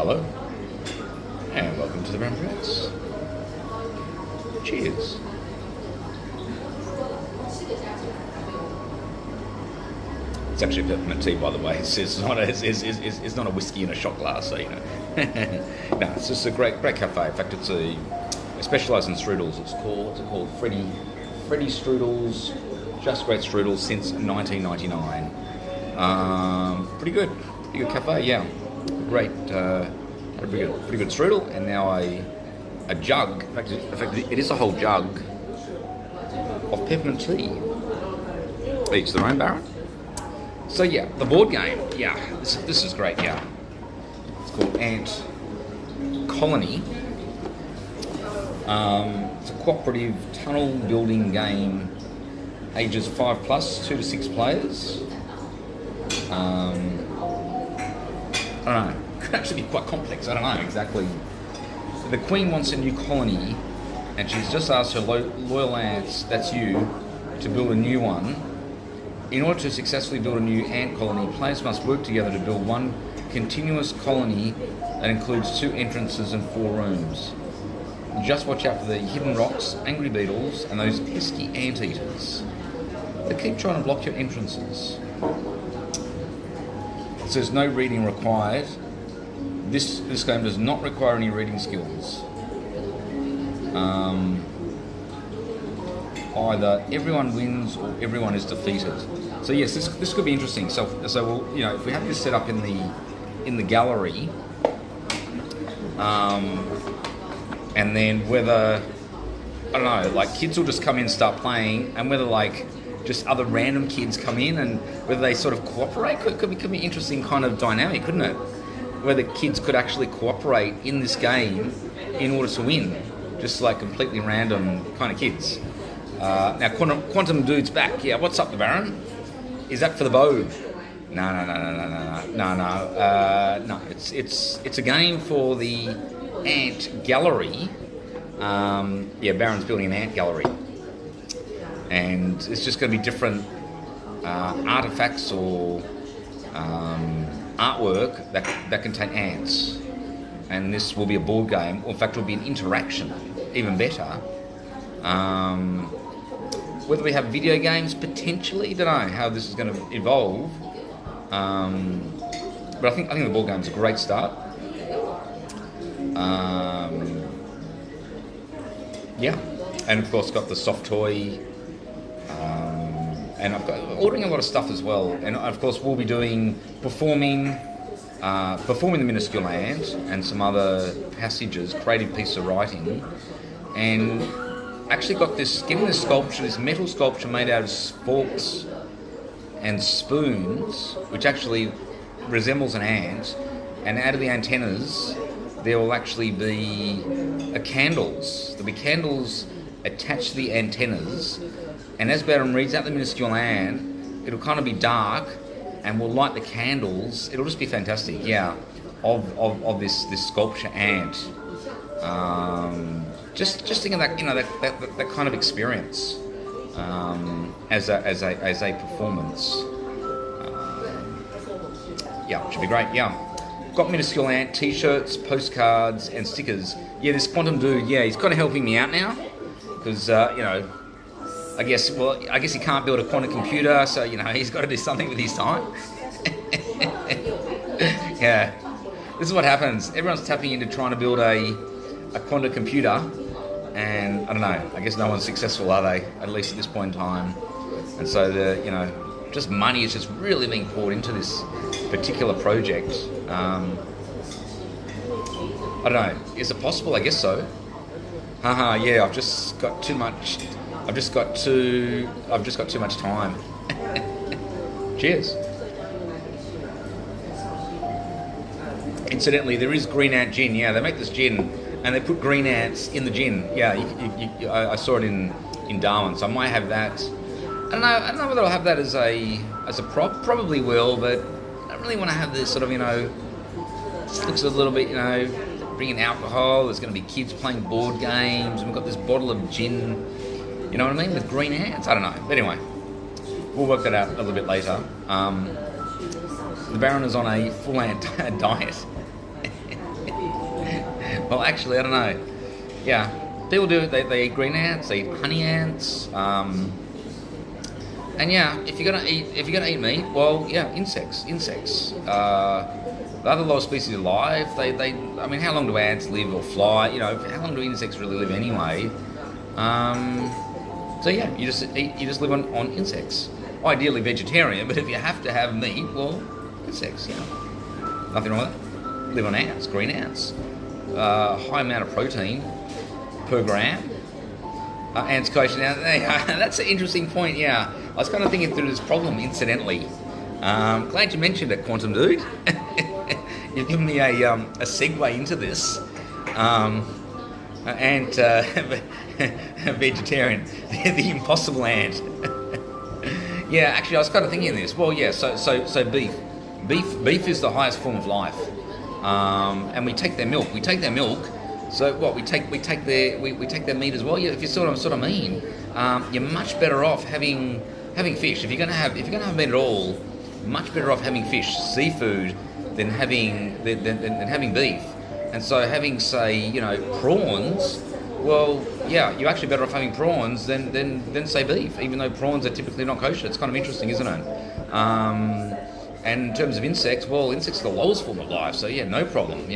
Hello, and welcome to the Brown Press. Cheers. It's actually peppermint tea, by the way. It's not a whiskey in a shot glass, so you know. No, it's just a great cafe. In fact, I specialise in strudels. It's called Freddie Strudels. Just great strudels since 1999. Pretty good cafe. Yeah, great. Pretty good strudel, and now a jug. In fact, it is a whole jug of peppermint tea. Each their own, Baron. So yeah, the board game. Yeah, this is great. Yeah, it's called Ant Colony. It's a cooperative tunnel building game, ages 5+, 2 to 6 players. I don't know. Could actually be quite complex. I don't know exactly. The Queen wants a new colony, and she's just asked her loyal ants, that's you, to build a new one. In order to successfully build a new ant colony, players must work together to build one continuous colony that includes 2 entrances and 4 rooms. Just watch out for the hidden rocks, angry beetles, and those pesky anteaters. They keep trying to block your entrances. It says no reading required. This game does not require any reading skills. Either everyone wins or everyone is defeated. So yes, this could be interesting. So we'll, if we have this set up in the gallery, and then whether, I don't know, like kids will just come in and start playing, and whether like just other random kids come in and whether they sort of cooperate could be interesting kind of dynamic, couldn't it? Whether kids could actually cooperate in this game in order to win, just like completely random kind of kids. Now Quantum Dude's back. Yeah, what's up, the Baron? Is that for the bow? No. It's a game for the ant gallery. Baron's building an ant gallery, and it's just going to be different artifacts or artwork that contain ants. And this will be a board game. Or in fact, it will be an interaction, even better. Whether we have video games, potentially, don't know how this is going to evolve. But I think the board game's a great start. And of course got the soft toy. And I've got ordering a lot of stuff as well. And of course we'll be performing the Minuscule Ant and some other passages, creative piece of writing. And actually getting this sculpture, this metal sculpture made out of forks and spoons, which actually resembles an ant, and out of the antennas there will actually be candles. There'll be candles attached to the antennas, and as Baron reads out the Minuscule Ant, it'll kind of be dark and we'll light the candles. It'll just be fantastic, of this sculpture ant. Just thinking that that kind of experience as a performance, should be great. Got Minuscule Ant t-shirts, postcards, and stickers. This Quantum Dude, he's kind of helping me out now because I guess he can't build a quantum computer, so he's got to do something with his time. This is what happens. Everyone's tapping into trying to build a quantum computer. And I don't know, I guess no one's successful, are they? At least at this point in time. And so just money is just really being poured into this particular project. I don't know, is it possible? I guess so. I've just got too much time. Cheers. Incidentally, there is green ant gin. They make this gin and they put green ants in the gin. I saw it in Darwin, so I might have that. I don't know whether I'll have that as a prop. Probably will, but I don't really want to have this sort of, just looks a little bit, bringing alcohol. There's going to be kids playing board games, and we've got this bottle of gin, you know what I mean, with green ants. I don't know. But anyway, we'll work that out a little bit later. The Baron is on a full ant diet. Well, actually, I don't know. Yeah, people do. They eat green ants. They eat honey ants. And yeah, if you're gonna eat meat, well, yeah, insects. The other lowest species alive. I mean, how long do ants live or fly? You know, how long do insects really live anyway? So yeah, you just live on insects. Ideally vegetarian, but if you have to have meat, well, insects. You know, nothing wrong with that. Live on ants, green ants. High amount of protein per gram. Ants kosher. Now, that's an interesting point. Yeah, I was kind of thinking through this problem incidentally. Glad you mentioned it, Quantum Dude. You've given me a segue into this. Ant vegetarian, the impossible ant. Yeah, actually, I was kind of thinking this. Well, yeah. So beef is the highest form of life, and we take their milk. So what we take their meat as well. Yeah, if you sort of mean, you're much better off having fish. If you're gonna have meat at all, much better off having fish, seafood, than having beef. And so having, say, prawns. Well, yeah, you're actually better off having prawns than say beef, even though prawns are typically not kosher. It's kind of interesting, isn't it? And in terms of insects, well, insects are the lowest form of life, so yeah, no problem,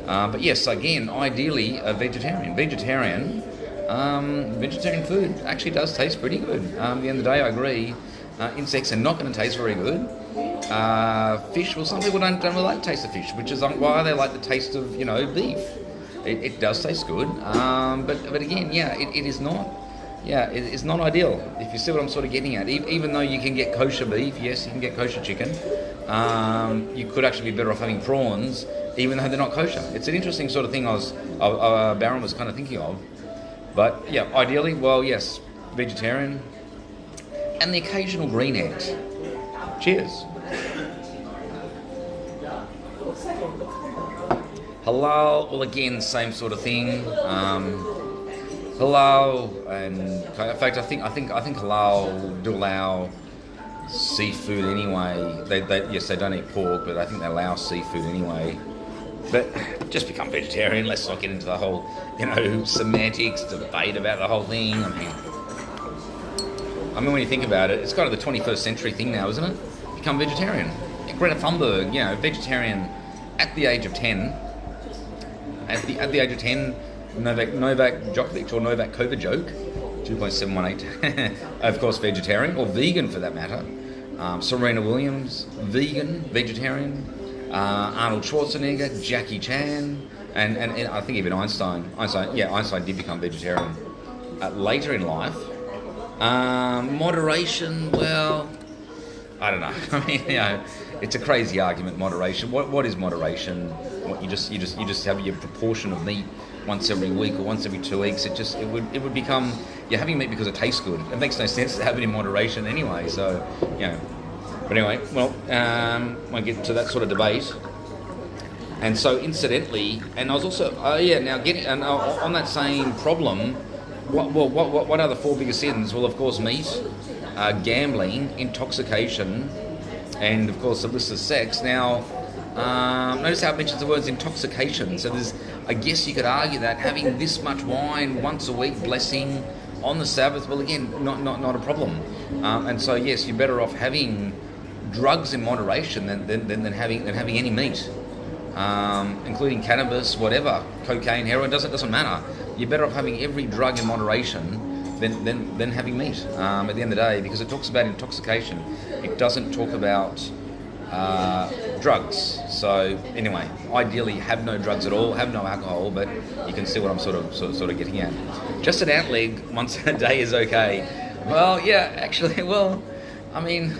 But yes, again, ideally a vegetarian. Vegetarian food actually does taste pretty good. At the end of the day, I agree. Insects are not going to taste very good. Fish, well, some people don't really like the taste of fish, which is why they like the taste of, beef. It does taste good, but again, yeah, it is not. Yeah, it's not ideal. If you see what I'm sort of getting at, even though you can get kosher beef, yes, you can get kosher chicken. You could actually be better off having prawns, even though they're not kosher. It's an interesting sort of thing. Baron was kind of thinking of, but yeah, ideally, well, yes, vegetarian, and the occasional green ant. Cheers. Halal, well, again, same sort of thing. Halal, and in fact, I think halal do allow seafood anyway. They don't eat pork, but I think they allow seafood anyway. But just become vegetarian. Let's not get into the whole, semantics debate about the whole thing. I mean, when you think about it, it's kind of the 21st century thing now, isn't it? Become vegetarian. Greta Thunberg, vegetarian at the age of 10. At the age of 10, Novak Djokovic or Novak Kovacic, 2.718, of course, vegetarian, or vegan for that matter. Serena Williams, vegetarian. Arnold Schwarzenegger, Jackie Chan, and I think even Einstein did become vegetarian later in life. Moderation, well, I don't know. I mean, it's a crazy argument. Moderation. What is moderation? What you just have your proportion of meat once every week or once every 2 weeks. It would become you're having meat because it tastes good. It makes no sense to have it in moderation anyway. So But anyway, well, I get to that sort of debate. And so, incidentally, and I was also on that same problem. What are the four biggest sins? Well, of course, meat, gambling, intoxication, and of course, illicit sex. Now, notice how it mentions the words intoxication. So I guess you could argue that having this much wine once a week, blessing on the Sabbath, well, again, not a problem. And so, yes, you're better off having drugs in moderation than having any meat, including cannabis, whatever, cocaine, heroin. Doesn't matter. You're better off having every drug in moderation than having meat at the end of the day, because it talks about intoxication. It doesn't talk about drugs. So anyway, ideally have no drugs at all, have no alcohol, but you can see what I'm sort of getting at. Just an ant leg once a day is okay. Well, yeah, actually, well, I mean,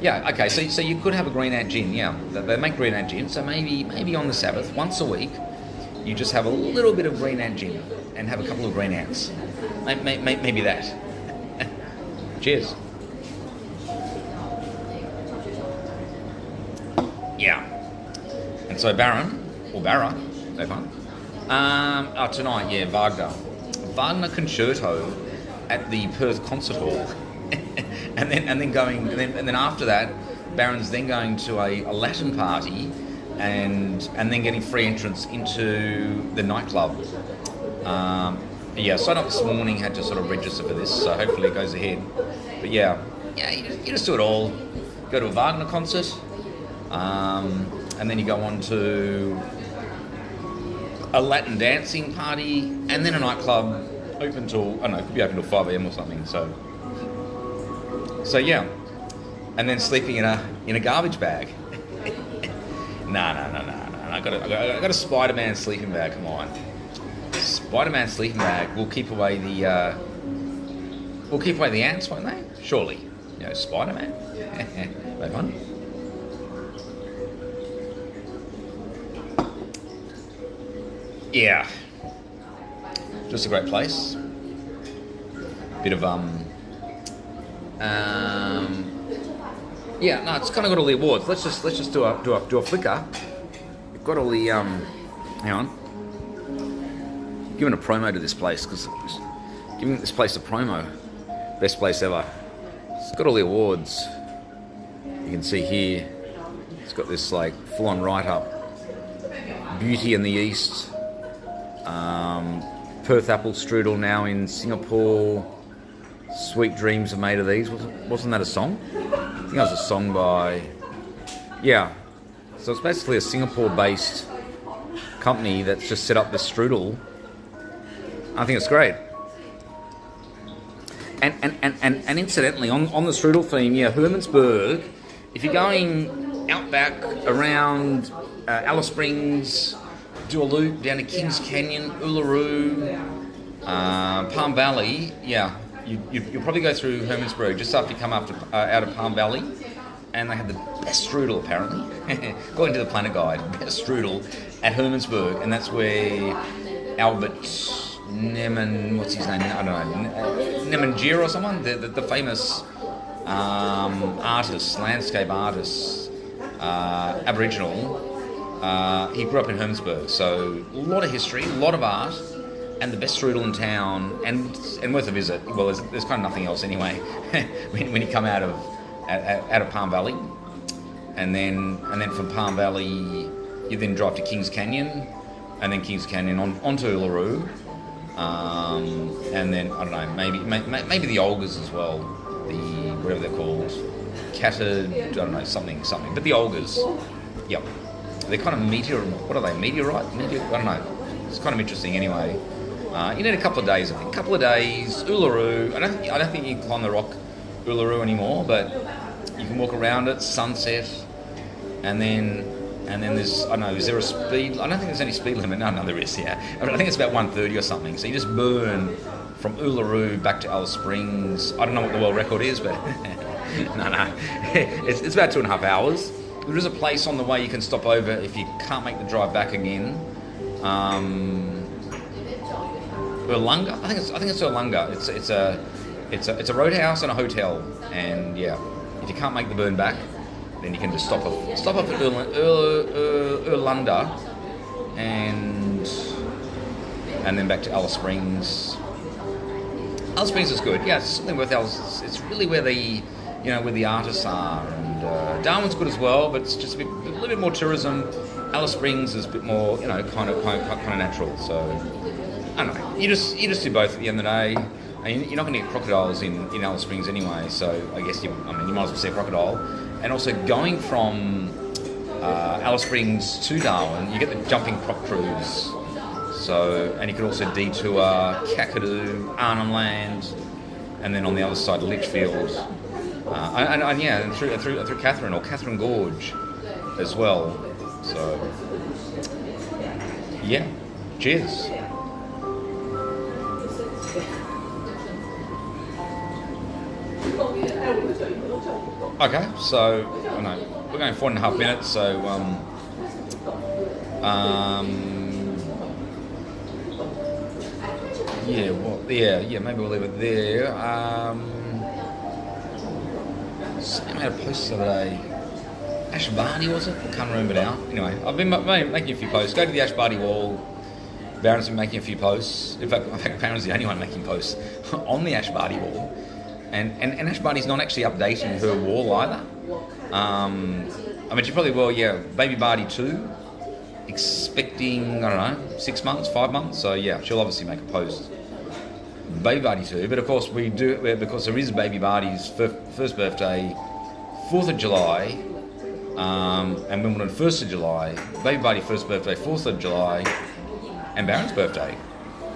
yeah, okay. So you could have a green ant gin. Yeah, they make green ant gin. So maybe on the Sabbath, once a week, you just have a little bit of green ant gin and have a couple of green ants. Maybe that. Cheers. Yeah. And so Barra, no fun. Tonight, yeah, Wagner concerto at the Perth Concert Hall, and then after that, Baron's then going to a Latin party and then getting free entrance into the nightclub. Signed up this morning, had to sort of register for this, so hopefully it goes ahead. But you just do it all. Go to a Wagner concert, and then you go on to a Latin dancing party, and then a nightclub open till, I don't know, it could be open till 5 a.m. or something. So yeah, and then sleeping in a garbage bag. No. I got a Spider-Man sleeping bag. Come on, Spider-Man sleeping bag will keep away the ants, won't they? Surely, Spider-Man. Very fun. Yeah, just a great place. Bit of it's kind of got all the awards. Let's just do a flicker. We've got all the hang on. Giving a promo to this place because giving this place a promo. Best place ever. It's got all the awards. You can see here. It's got this like full-on write-up. Beauty in the East. Perth apple strudel now in Singapore. Sweet dreams are made of these. Wasn't that a song? I think that was a song by... Yeah. So it's basically a Singapore-based company that's just set up this strudel. I think it's great. And incidentally, on the strudel theme, Hermannsburg, if you're going out back around Alice Springs, do a loop down to Kings Canyon, Uluru, Palm Valley, you'll probably go through Hermannsburg just after you come out of Palm Valley, and they have the best strudel apparently, according to the Planet Guide, best strudel at Hermannsburg, and that's where Albert Neman, what's his name? I don't know, Nemanjir or someone, the famous artist, landscape artist, Aboriginal. He grew up in Hermannsburg, so a lot of history, a lot of art, and the best strudel in town, and worth a visit. Well, there's kind of nothing else anyway when you come out of Palm Valley, and then from Palm Valley you then drive to Kings Canyon, and then Kings Canyon onto Uluru, and then I don't know, maybe the Olgas as well, the whatever they're called, Catted, I don't know, something, but the Olgas, yep. They're kind of what are they, meteorite? I don't know. It's kind of interesting anyway. You need a couple of days, I think. Uluru. I don't think you can climb the rock Uluru anymore, but you can walk around it, sunset, and then there's, I don't know, is there a speed? I don't think there's any speed limit. No, there is, yeah. I think it's about 130 or something. So you just burn from Uluru back to Alice Springs. I don't know what the world record is, but no. It's about 2.5 hours. There is a place on the way you can stop over if you can't make the drive back again. Urlunga, I think it's Urlunga. It's a roadhouse and a hotel, and if you can't make the burn back, then you can just stop off at Urlunda, and then back to Alice Springs. Alice Springs is good. Yeah, it's something worth Alice. It's really where the artists are, and Darwin's good as well, but it's just a little bit more tourism. Alice Springs is a bit more, kind of natural. So I don't know. You just do both at the end of the day. And you're not going to get crocodiles in Alice Springs anyway, so I guess you might as well see a crocodile. And also going from Alice Springs to Darwin, you get the jumping croc cruise. So, and you can also detour Kakadu, Arnhem Land, and then on the other side Litchfield, and through Catherine or Catherine Gorge as well. So, yeah, cheers. Okay, so I know we're going 4.5 minutes, so maybe we'll leave it there. I made a post the other day. Ash Barty, was it? I can't remember now. Anyway, I've been making a few posts. Go to the Ash Barty wall. Baron's been making a few posts. In fact, Baron's the only one making posts on the Ash Barty wall. And Ash Barty's not actually updating her wall either. I mean, she probably will, yeah. Baby Barty 2, expecting, I don't know, 6 months, 5 months. So, yeah, she'll obviously make a post. Baby Barty 2, but of course we do, because there is Baby Barty's first birthday, 4th of July, and Wimbledon 1st of July, Baby Barty first birthday, 4th of July, and Barron's birthday.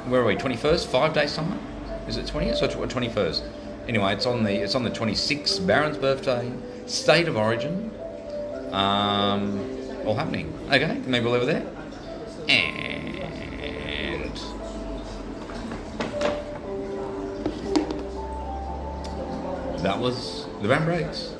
Where are we, 21st, 5 days time? Is it 20th or 21st? Anyway, it's on the 26th, Barron's birthday, State of Origin, all happening. Okay, maybe we'll leave it there. And that was the Van Breaks.